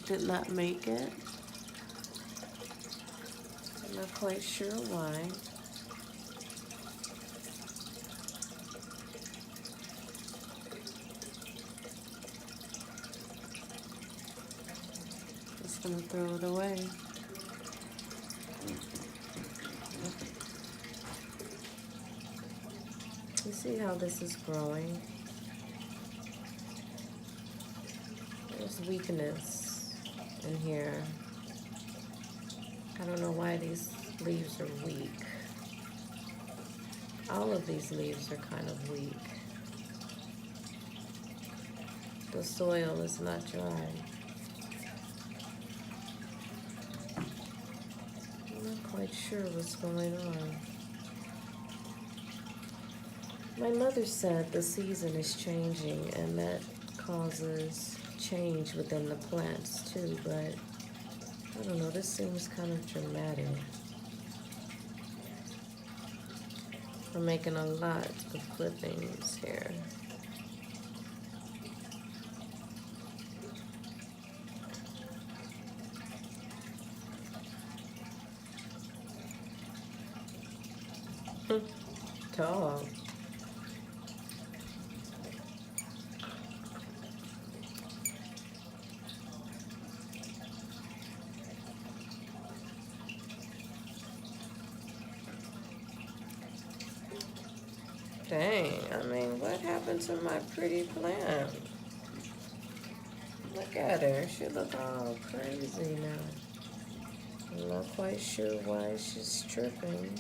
did not make it. I'm not quite sure why. Just gonna throw it away. You see how this is growing? There's weakness in here. I don't know why these leaves are weak. All of these leaves are kind of weak. The soil is not dry. I'm not quite sure what's going on. My mother said the season is changing and that causes change within the plants too, but I don't know, this seems kind of dramatic. I'm making a lot of clippings here. Tall. Dang, I mean, what happened to my pretty plant? Look at her, she look all crazy now. I'm not quite sure why she's tripping.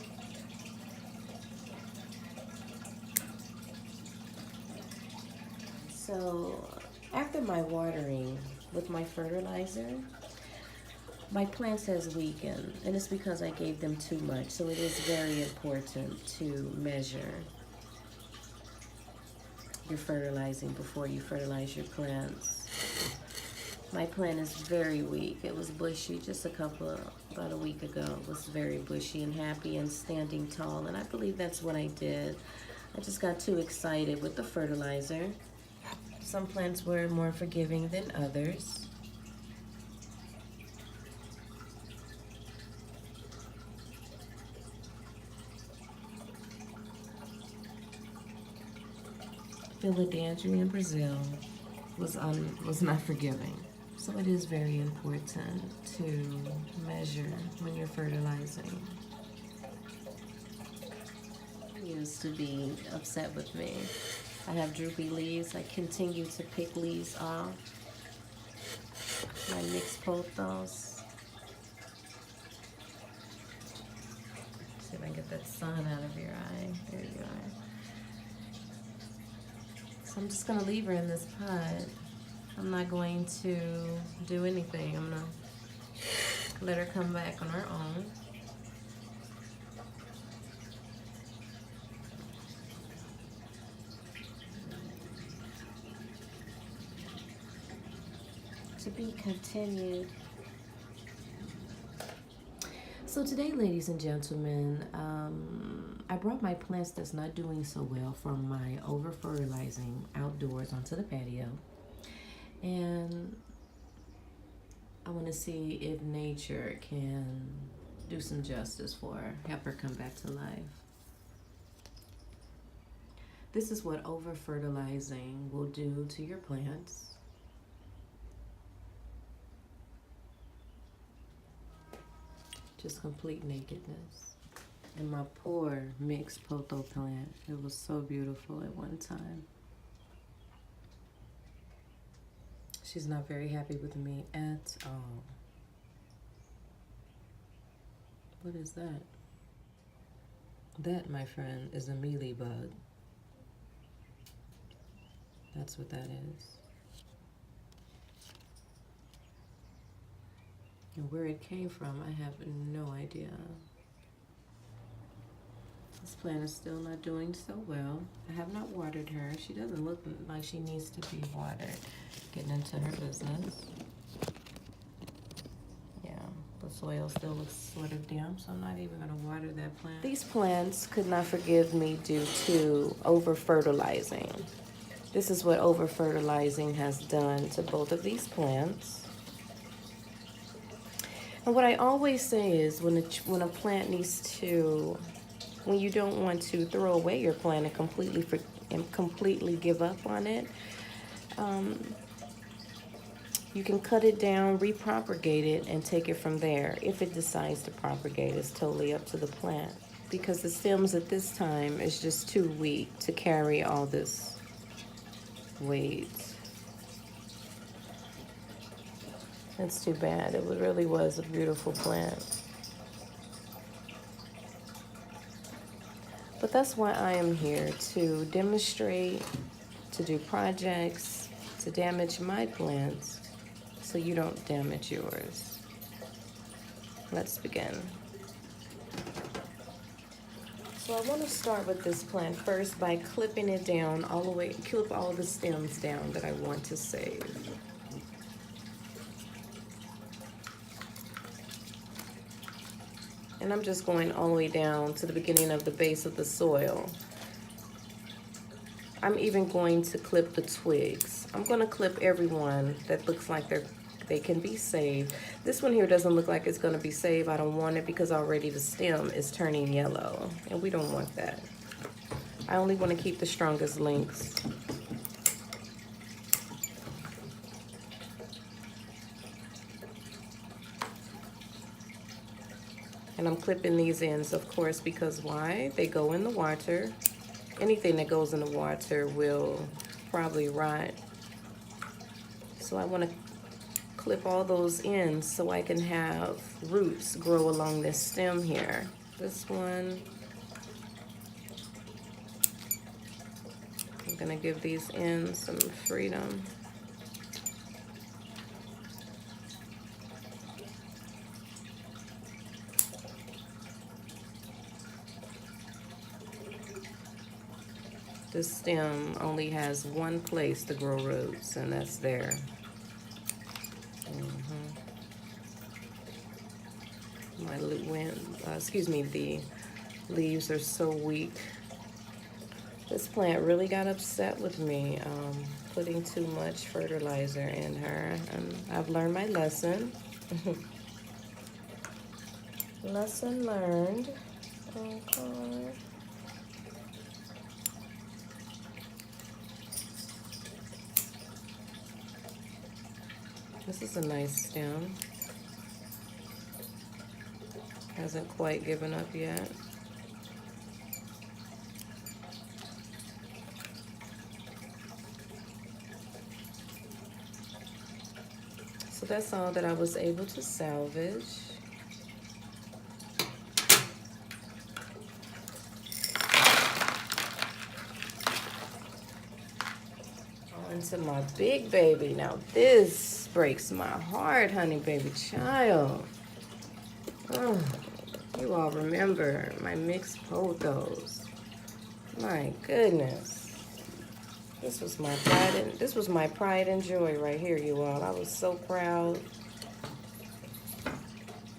So, after my watering with my fertilizer, my plants has weakened, and it's because I gave them too much. So it is very important to measure your fertilizing before you fertilize your plants. My plant is very weak. It was bushy just about a week ago. It was very bushy and happy and standing tall, and I believe that's what I did. I just got too excited with the fertilizer. Some plants were more forgiving than others. Philadelphia in Brazil was not forgiving. So it is very important to measure when you're fertilizing. He used to be upset with me. I have droopy leaves. I continue to pick leaves off. My mixed pothos. See if I can get that sun out of your eye. There you are. So I'm just gonna leave her in this pot. I'm not going to do anything. I'm gonna let her come back on her own. To be continued. So today, ladies and gentlemen, I brought my plants that's not doing so well from my over-fertilizing outdoors onto the patio. And I want to see if nature can do some justice for her, help her come back to life. This is what over-fertilizing will do to your plants. Just complete nakedness. And my poor mixed potho plant, it was so beautiful at one time. She's not very happy with me at all. What is that? That, my friend, is a mealybug. That's what that is. And where it came from, I have no idea. This plant is still not doing so well. I have not watered her. She doesn't look like she needs to be watered. Getting into her business. Yeah, the soil still looks sort of damp, so I'm not even gonna water that plant. These plants could not forgive me due to over-fertilizing. This is what over-fertilizing has done to both of these plants. And what I always say is when a plant needs to, when you don't want to throw away your plant and completely give up on it, you can cut it down, repropagate it, and take it from there. If it decides to propagate, it's totally up to the plant, because the stems at this time is just too weak to carry all this weight. It's too bad. It really was a beautiful plant. But that's why I am here, to demonstrate, to do projects, to damage my plants so you don't damage yours. Let's begin. So I want to start with this plant first by clipping it down all the way, clip all the stems down that I want to save. And I'm just going all the way down to the beginning of the base of the soil. I'm even going to clip the twigs. I'm going to clip every one that looks like they can be saved. This one here doesn't look like it's going to be saved. I don't want it because already the stem is turning yellow, and we don't want that. I only want to keep the strongest links. And I'm clipping these ends, of course, because why? They go in the water. Anything that goes in the water will probably rot. So I want to clip all those ends so I can have roots grow along this stem here. This one, I'm going to give these ends some freedom. This stem only has one place to grow roots, and that's there. The leaves are so weak. This plant really got upset with me putting too much fertilizer in her, and I've learned my lesson. Lesson learned. Okay. This is a nice stem. Hasn't quite given up yet. So that's all that I was able to salvage. On to my big baby. Now this breaks my heart, honey baby child. Oh, you all remember my mixed pothos. My goodness. This was my pride and joy right here, you all. I was so proud.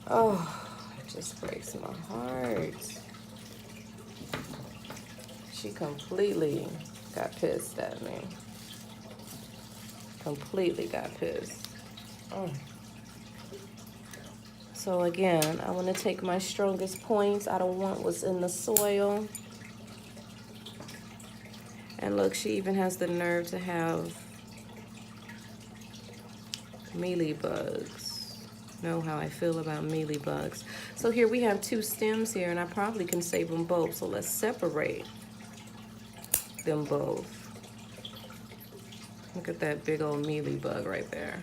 Oh, it just breaks my heart. She completely got pissed at me. Completely got pissed. Oh. So again, I want to take my strongest points. I don't want what's in the soil. And look, she even has the nerve to have mealybugs. Know how I feel about mealybugs. So here we have two stems here, and I probably can save them both. So let's separate them both. Look at that big old mealybug right there.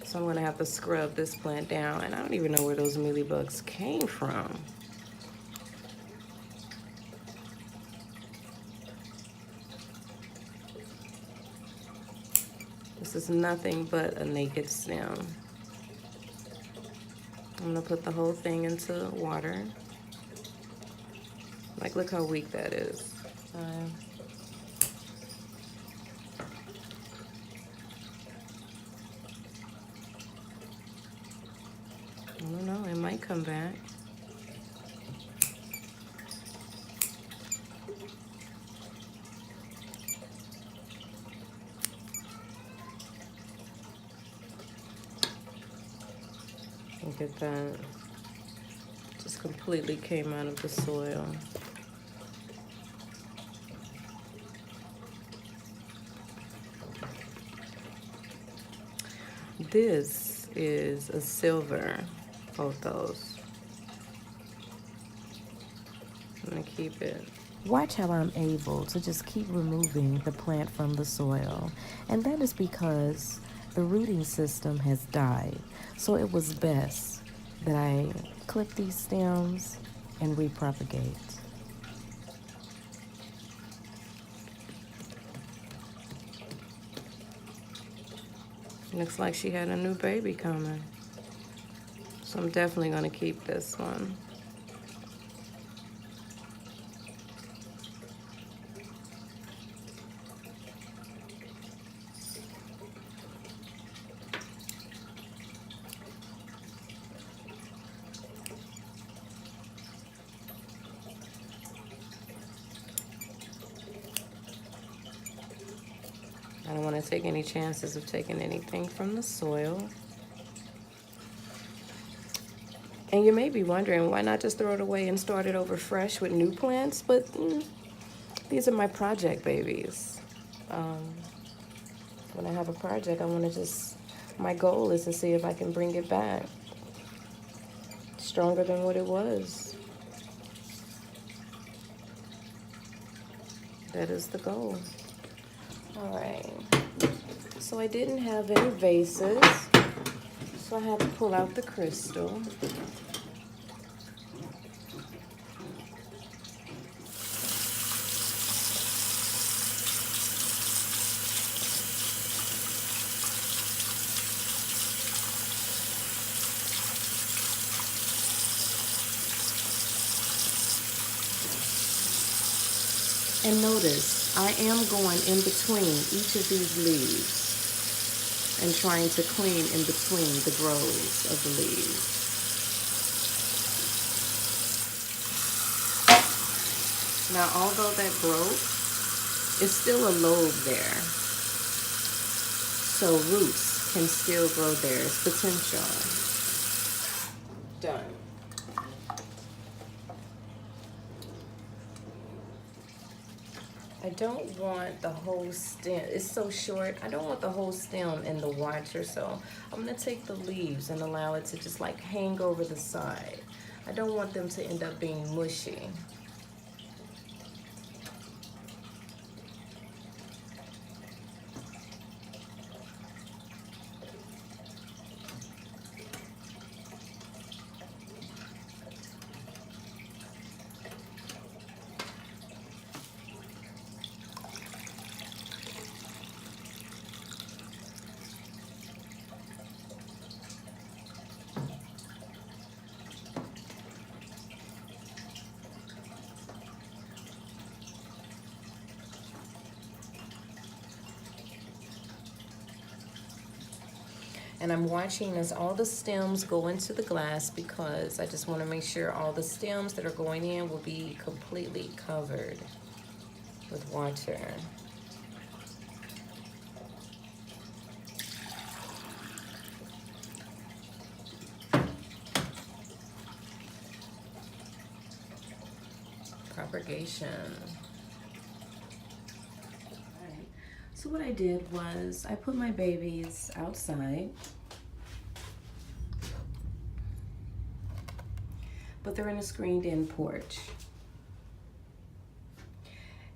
So I'm gonna have to scrub this plant down, and I don't even know where those mealybugs came from. This is nothing but a naked stem. I'm gonna put the whole thing into water. Like, look how weak that is. I don't know, it might come back. Look at that. Just completely came out of the soil. This is a silver pothos. I'm gonna keep it. Watch how I'm able to just keep removing the plant from the soil. And that is because the rooting system has died. So it was best that I clip these stems and repropagate. Looks like she had a new baby coming. So I'm definitely gonna keep this one. I don't want to take any chances of taking anything from the soil. And you may be wondering, why not just throw it away and start it over fresh with new plants? But these are my project babies. When I have a project, I want to just, my goal is to see if I can bring it back stronger than what it was. That is the goal. All right, so I didn't have any vases, so I had to pull out the crystal. And notice, I am going in between each of these leaves and trying to clean in between the groves of the leaves. Now, although that broke, it's still a lobe there. So roots can still grow there. It's potential. Done. I don't want the whole stem, it's so short, I don't want the whole stem in the watcher, so I'm gonna take the leaves and allow it to just like hang over the side. I don't want them to end up being mushy. And I'm watching as all the stems go into the glass because I just want to make sure all the stems that are going in will be completely covered with water. Propagation. So what I did was I put my babies outside, but they're in a screened-in porch.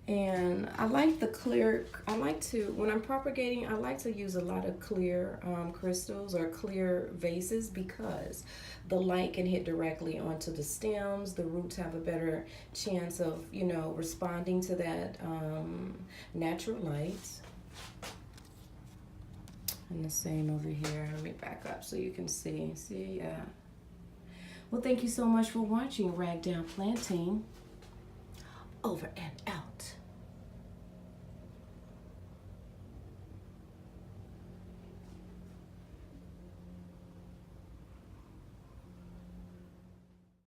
And I like the clear, when I'm propagating, I like to use a lot of clear crystals or clear vases because the light can hit directly onto the stems. The roots have a better chance of, responding to that natural light. And the same over here. Let me back up so you can see. See, yeah. Well, thank you so much for watching Ragdown Planting. Over and out.